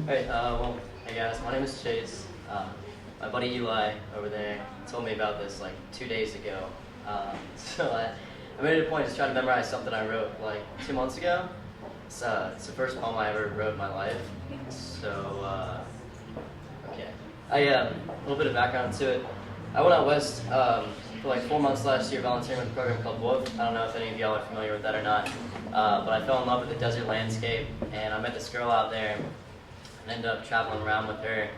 Alright, well, hey guys, my name is Chase. My buddy Eli over there told me about this like 2 days ago. So I made it a point to try to memorize something I wrote like 2 months ago. It's the first poem I ever wrote in my life. So, okay. A little bit of background to it. I went out west for like 4 months last year volunteering with a program called Wolf. I don't know if any of y'all are familiar with that or not. But I fell in love with the desert landscape, and I met this girl out there and ended up traveling around with her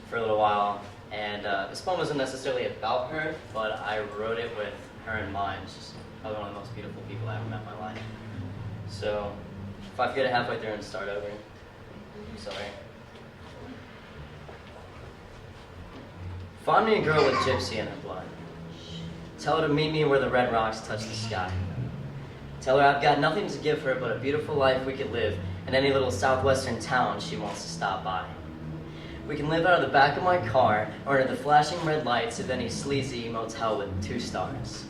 for a little while. And this poem wasn't necessarily about her, but I wrote it with her in mind. She's probably one of the most beautiful people I ever met in my life. So if I forget it halfway through and start over, I'm sorry. Find me a girl with gypsy in her blood. Tell her to meet me where the red rocks touch the sky. Tell her I've got nothing to give her but a beautiful life we could live in any little southwestern town she wants to stop by. We can live out of the back of my car or under the flashing red lights of any sleazy motel with 2 stars.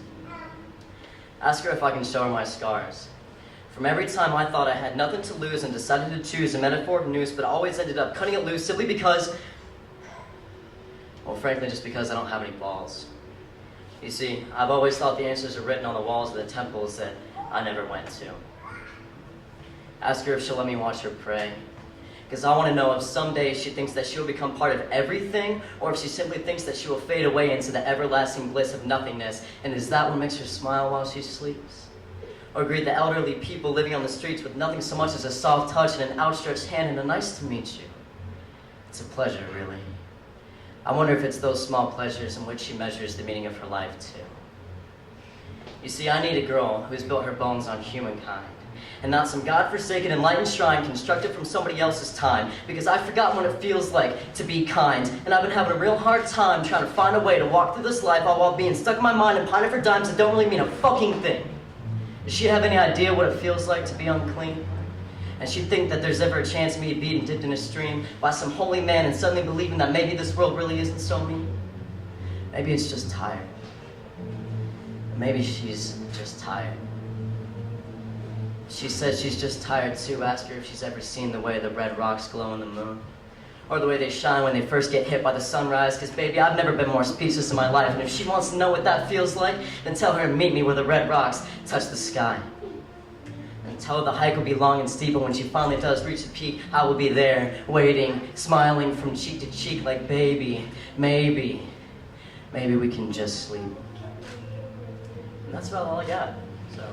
Ask her if I can show her my scars. From every time I thought I had nothing to lose and decided to choose a metaphoric noose, but always ended up cutting it loose simply because, well, frankly, just because I don't have any balls. You see, I've always thought the answers are written on the walls of the temples that I never went to. Ask her if she'll let me watch her pray. Because I want to know if someday she thinks that she'll become part of everything, or if she simply thinks that she will fade away into the everlasting bliss of nothingness, and is that what makes her smile while she sleeps? Or greet the elderly people living on the streets with nothing so much as a soft touch and an outstretched hand and a nice to meet you. It's a pleasure, really. I wonder if it's those small pleasures in which she measures the meaning of her life, too. You see, I need a girl who's built her bones on humankind, and not some godforsaken enlightened shrine constructed from somebody else's time, because I've forgotten what it feels like to be kind, and I've been having a real hard time trying to find a way to walk through this life all while being stuck in my mind and pining for dimes that don't really mean a fucking thing. Does she have any idea what it feels like to be unclean? And she'd think that there's ever a chance of me being dipped in a stream by some holy man and suddenly believing that maybe this world really isn't so mean? Maybe it's just tired. Maybe she's just tired. She says she's just tired too. Ask her if she's ever seen the way the red rocks glow in the moon, or the way they shine when they first get hit by the sunrise, because baby, I've never been more speechless in my life, and if she wants to know what that feels like, then tell her to meet me where the red rocks touch the sky. And tell her the hike will be long and steep, but when she finally does reach the peak, I will be there, waiting, smiling from cheek to cheek like, baby, maybe we can just sleep. And that's about all I got, so.